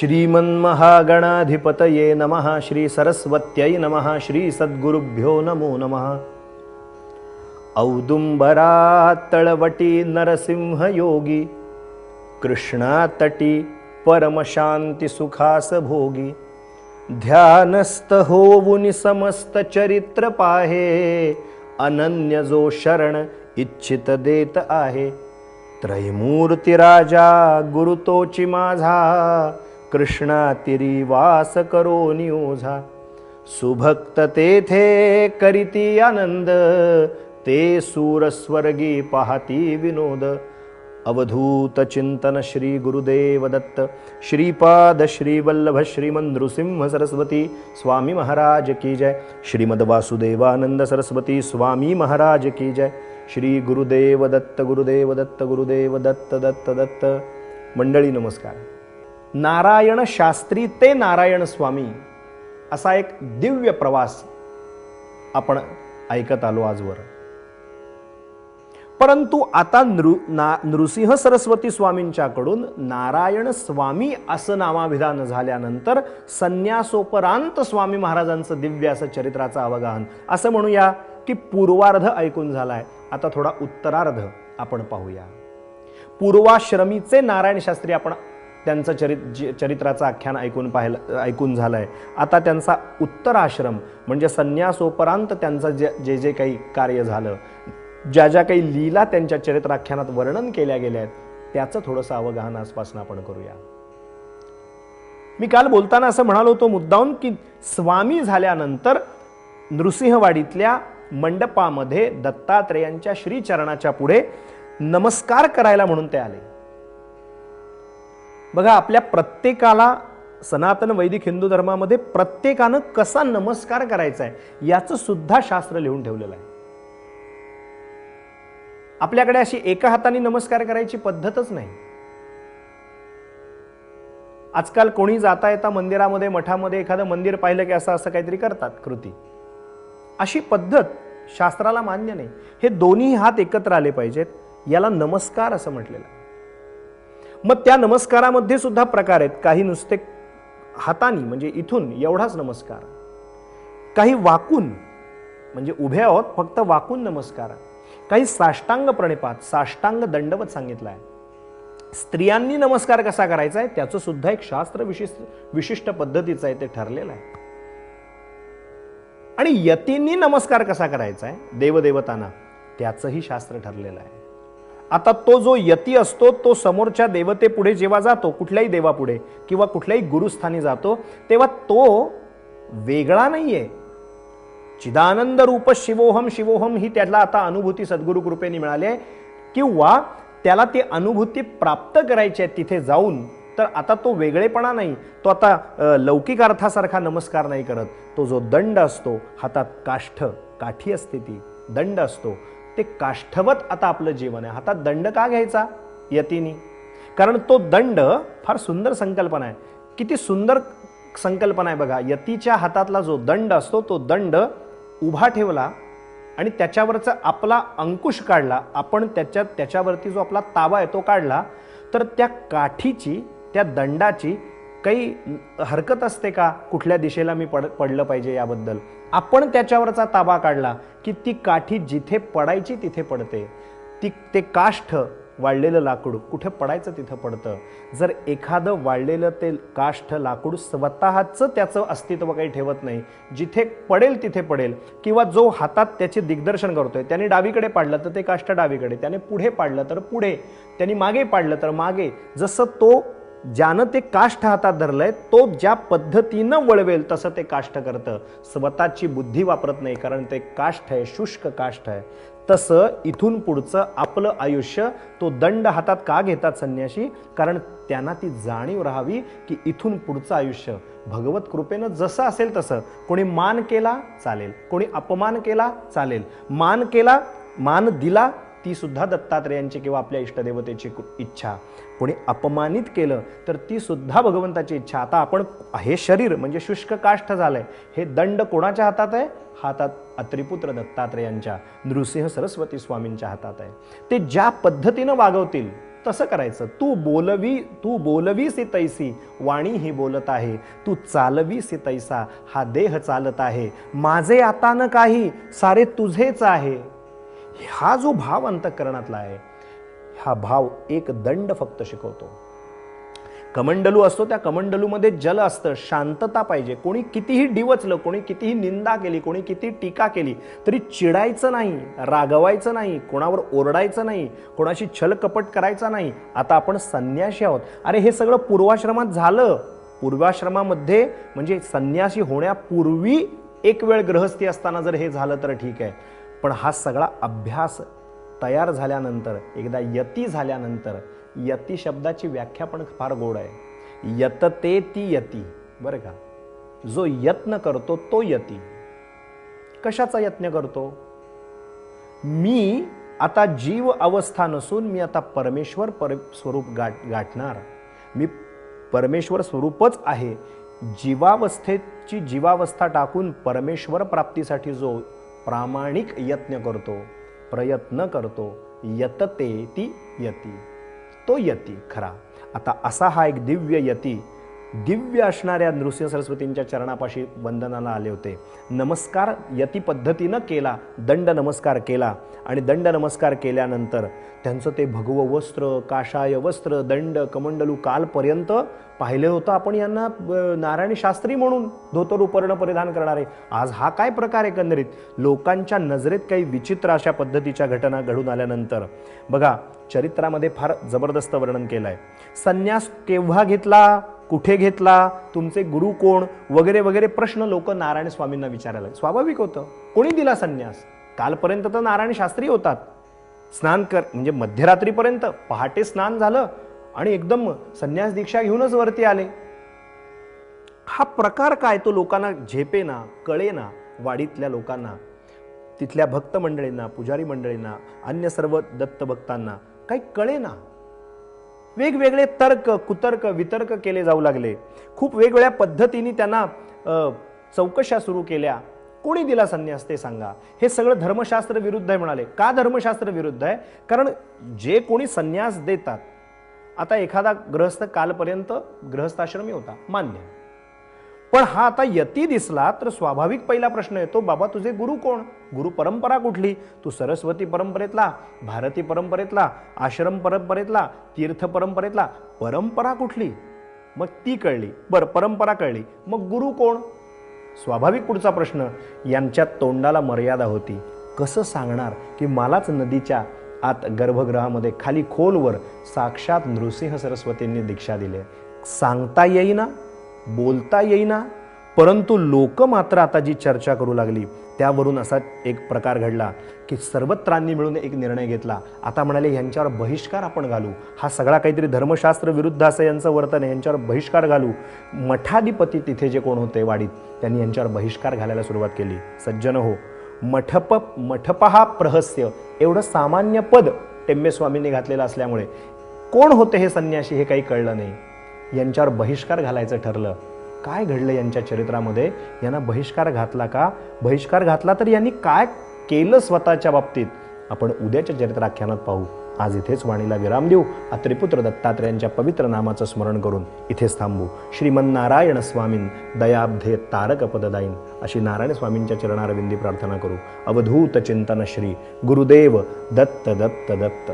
श्रीमन्महागणाधिपतये नमः। श्री सरस्वत्यै नमः। श्री सद्गुरुभ्यो नमो नमः। औदुंबरातळवटी नरसिंह योगी, कृष्णातटी परमशांती सुखास भोगी। ध्यानस्थ होवुनि समस्त चरित्र पाहे, अनन्य जो शरण इच्छित देत आहे। त्रयमूर्ती राजा गुरु तोची माझा, कृष्णा तिरी वास करो नियोझा। सुभक्त तेथे करीती आनंद, ते सूर स्वर्गी पाहती विनोद। अवधूत चिंतन श्री गुरुदेव दत्त, श्रीपाद श्री वल्लभ श्रीमन नृसिंह सरस्वती स्वामी महाराज की जय। श्रीमद वासुदेवानंद सरस्वती स्वामी महाराज की जय। श्री गुरुदेव दत्त गुरुदेव दत्त गुरुदेव दत्त दत्त दत्त। मंडळी नमस्कार। नारायण शास्त्री ते नारायण स्वामी असा एक दिव्य प्रवास आपण ऐकत आलो आजवर। परंतु आता नृसिंह सरस्वती स्वामींच्याकडून नारायण स्वामी असं नामाभिधान झाल्यानंतर संन्यासोपरांत स्वामी महाराजांचं दिव्य असं चरित्राचं अवगाहन, असं म्हणूया की पूर्वार्ध ऐकून झालाय। आता थोडा उत्तरार्ध आपण पाहूया। पूर्वाश्रमीचे नारायण शास्त्री आपण त्यांचं चरित्राचं आख्यान ऐकून झालंय। आता त्यांचा उत्तराश्रम म्हणजे संन्यासोपरांत त्यांचं जे जे काही कार्य झालं, ज्या ज्या काही लीला त्यांच्या चरित्राख्यानात वर्णन केल्या गेल्या आहेत, त्याचं थोडंसं अवगाहन आजपासून आपण करूया। मी काल बोलताना असं म्हणालो होतो मुद्दाम की स्वामी झाल्यानंतर नृसिंहवाडीतल्या मंडपामध्ये दत्तात्रेयांच्या श्रीचरणाच्या पुढे नमस्कार करायला म्हणून ते आले। बघा, आपल्या प्रत्येकाला सनातन वैदिक हिंदू धर्मामध्ये प्रत्येकानं कसा नमस्कार करायचा आहे याचं सुद्धा शास्त्र लिहून ठेवलेलं आहे। आपल्याकडे अशी एका हाताने नमस्कार करायची पद्धतच नाही। आजकाल कोणी जाता येता मंदिरामध्ये मठामध्ये एखादं मंदिर पाहिलं की असं असं काहीतरी करतात कृती, अशी पद्धत शास्त्राला मान्य नाही। हे दोन्ही हात एकत्र आले पाहिजेत, याला नमस्कार असं म्हटलेलं आहे। मग त्या नमस्कारामध्ये सुद्धा प्रकार आहेत। काही नुसते हातानी म्हणजे इथून एवढाच नमस्कार, काही वाकून म्हणजे उभे आहोत फक्त वाकून नमस्कार, काही साष्टांग प्रणिपात साष्टांग दंडवत सांगितलं आहे। स्त्रियांनी नमस्कार कसा करायचा आहे त्याचं सुद्धा एक शास्त्र विशिष्ट पद्धतीचं आहे, ते ठरलेलं आहे। आणि यतींनी नमस्कार कसा करायचा आहे देवदेवतांना त्याचंही शास्त्र ठरलेलं आहे। आता तो जो यती असतो तो समोरच्या देवतेपुढे जेव्हा जातो, कुठल्याही देवापुढे किंवा कुठल्याही गुरुस्थानी जातो, तेव्हा तो वेगळा नाहीये। चिदानंद रूप शिवोहम शिवोहम ही त्याला आता अनुभूती सद्गुरु कृपेने मिळाली आहे, किंवा त्याला ती अनुभूती प्राप्त करायची आहे तिथे जाऊन, तर आता तो वेगळेपणा नाही, तो आता लौकिक अर्थासारखा नमस्कार नाही करत। तो जो दंड असतो हातात, काठी असते, ती दंड असतो, ते काष्ठवत आता आपलं जीवन आहे। हातात दंड का घ्यायचा यतीनी? कारण तो दंड फार सुंदर संकल्पना आहे। किती सुंदर संकल्पना आहे बघा। यतीच्या हातातला जो दंड असतो तो दंड उभा ठेवला आणि त्याच्यावरचा आपला अंकुश काढला, आपण त्याच्यावरती जो आपला ताबा आहे तो काढला, तर त्या काठीची, त्या दंडाची काही हरकत असते का कुठल्या दिशेला मी पडलं पाहिजे याबद्दल? आपण त्याच्यावरचा ताबा काढला की ती काठी जिथे पडायची तिथे पडते। ते काष्ठ वाळलेलं लाकूड कुठे पडायचं तिथं पडतं। जर एखादं वाळलेलं ते काष्ठ लाकूड स्वतःच त्याचं अस्तित्व काही ठेवत नाही, जिथे पडेल तिथे पडेल, किंवा जो हातात त्याचे दिग्दर्शन करतोय त्याने डावीकडे पाडलं तर ते काष्ठ डावीकडे, त्याने पुढे पाडलं तर पुढे, त्याने मागे पाडलं तर मागे, जसं तो ज्यानं ते काष्ठ हातात धरलंय तो ज्या पद्धतीनं वळवेल तसं ते काष्ठ करतं, स्वतःची बुद्धी वापरत नाही, कारण ते काष्ठ आहे, शुष्क काष्ठ आहे। तसं इथून पुढचं आपलं आयुष्य तो दंड हातात का घेतात संन्यासी? कारण त्यांना ती जाणीव राहावी की इथून पुढचं आयुष्य भगवत कृपेनं जसं असेल तसं। कोणी मान केला चालेल, कोणी अपमान केला चालेल, मान केला, मान दिला ती सुद्धा दत्तात्रेयांची किंवा आपल्या इष्टदेवतेची इच्छा, कोणी अपमानित केलं तर ती सुद्धा भगवंताची इच्छा। आता आपण हे शरीर म्हणजे शुष्क काष्ठ झालंय, हे दंड कोणाच्या हातात आहे? हातात अत्रिपुत्र दत्तात्रेयांच्या, नृसिंह सरस्वती स्वामींच्या हातात आहे। ते ज्या पद्धतीनं वागवतील तसं करायचं. तू बोलवीसी तैसी वाणी ही बोलत आहे, तू चालवीसी तैसा हा देह चालत आहे, माझे आता न काही सारे तुझेच आहे. हा जो भाव अंतःकरणातला आहे, हा भाव एक दंड फक्त शिकवतो. कमंडलू असतो, त्या कमंडलूमध्ये जल असतं, शांतता पाहिजे. कोणी कितीही डिवचलं, कोणी कितीही निंदा केली, कोणी किती टीका केली तरी चिडायचं नाही, रागवायचं नाही, कोणावर ओरडायचं नाही, कोणाशी छलकपट करायचा नाही. आता आपण संन्यासी आहोत. अरे हे सगळं पूर्वाश्रमात झालं. पूर्वाश्रमामध्ये म्हणजे संन्यासी होण्यापूर्वी एक वेळ गृहस्थी असताना जर हे झालं तर ठीक आहे, पण हा सगळा अभ्यास तयार झाल्यानंतर, एकदा यती झाल्यानंतर, यती शब्दाची व्याख्या पण फार गोड आहे. यतते ती यती, बरं का. जो यत्न करतो तो यती. कशाचा यत्न करतो? मी आता जीव अवस्था नसून मी आता परमेश्वर स्वरूप गाठणार. मी परमेश्वर स्वरूपच आहे. जीवावस्थेची जीवावस्था टाकून परमेश्वर प्राप्तीसाठी जो प्रामाणिक यत्न करतो, प्रयत्न करतो, यतते ती यती, तो यती खरा. आता असा हा एक दिव्य यती, दिव्य असणाऱ्या नृसिंह सरस्वतींच्या चरणापाशी वंदनाला आले होते. नमस्कार यती पद्धतीनं केला, दंड नमस्कार केला. आणि दंड नमस्कार केल्यानंतर त्यांचं ते भगव वस्त्र, काषाय वस्त्र, दंड, कमंडलू कालपर्यंत पाहिलं होतं आपण यांना नारायणी शास्त्री म्हणून धोतर उपर्ण परिधान करणारे. आज हा काय प्रकार एकंदरीत लोकांच्या नजरेत काही विचित्र अशा पद्धतीच्या घटना घडून आल्यानंतर बघा चरित्रामध्ये फार जबरदस्त वर्णन केलं आहे. संन्यास केव्हा घेतला, कुठे घेतला, तुमचे गुरु कोण, वगैरे वगैरे प्रश्न लोक नारायण स्वामींना विचारायला. स्वाभाविक होतं. कोणी दिला संन्यास? कालपर्यंत तर नारायण शास्त्री होतात. स्नान म्हणजे मध्यरात्रीपर्यंत, पहाटे स्नान झालं आणि एकदम संन्यास दीक्षा घेऊनच वरती आले. हा प्रकार काय तो लोकांना झेपेना, कळेना. वाडीतल्या लोकांना, तिथल्या भक्त मंडळींना, पुजारी मंडळींना, अन्य सर्व दत्त भक्तांना काही कळेना. वेगवेगळे तर्क, कुतर्क, वितर्क केले जाऊ लागले. खूप वेगवेगळ्या पद्धतीने त्यांना चौकशा सुरू केल्या. कोणी दिला संन्यास ते सांगा. हे सगळं धर्मशास्त्र विरुद्ध आहे म्हणाले. का धर्मशास्त्र विरुद्ध आहे? कारण जे कोणी संन्यास देतात, आता एखादा गृहस्थ कालपर्यंत गृहस्थाश्रमी होता, मान्य, पण हा आता यती दिसला तर स्वाभाविक पहिला प्रश्न येतो, बाबा तुझे गुरु कोण? गुरु परंपरा कुठली? तू सरस्वती परंपरेतला, भारती परंपरेतला, आश्रम परंपरेतला, तीर्थ परंपरेतला, परंपरा कुठली? मग ती कळली. बरं, परंपरा कळली, मग गुरु कोण? स्वाभाविक पुढचा प्रश्न. यांच्या तोंडाला मर्यादा होती. कसं सांगणार की मलाच नदीच्या आत गर्भगृहामध्ये खाली खोलवर साक्षात नृसिंह सरस्वतींनी दीक्षा दिली. सांगता येईना, बोलता येईना, परंतु लोक मात्र आता जी चर्चा करू लागली त्यावरून असा एक प्रकार घडला की सर्वत्रांनी मिळून एक निर्णय घेतला. आता म्हणाले यांच्यावर बहिष्कार आपण घालू. हा सगळा काहीतरी धर्मशास्त्र विरुद्ध असं यांचं वर्तन आहे, यांच्यावर बहिष्कार घालू. मठाधिपती तिथे जे कोण होते वाडीत, त्यांनी यांच्यावर बहिष्कार घालायला सुरुवात केली. सज्जन हो, मठपहा प्रहस्य एवढं सामान्य पद टेंबे स्वामींनी घातलेलं असल्यामुळे कोण होते हे संन्यासी हे काही कळलं नाही. यांच्यावर बहिष्कार घालायचं ठरलं. काय घडलं यांच्या चरित्रामध्ये? यांना बहिष्कार घातला का? बहिष्कार घातला तर यांनी काय केलं स्वतःच्या बाबतीत? आपण उद्याच्या चरित्राख्यानात पाहू. आज इथेच वाणीला विराम देऊ. त्रिपुत्र दत्तात्रेयांच्या पवित्र नामाचं स्मरण करून इथेच थांबू. श्रीमन्नारायण स्वामीन दयाब्धे तारक पददायीन अशी नारायण स्वामींच्या चरणारविंदी प्रार्थना करू. अवधूत चिंतन श्री गुरुदेव दत्त दत्त दत्त.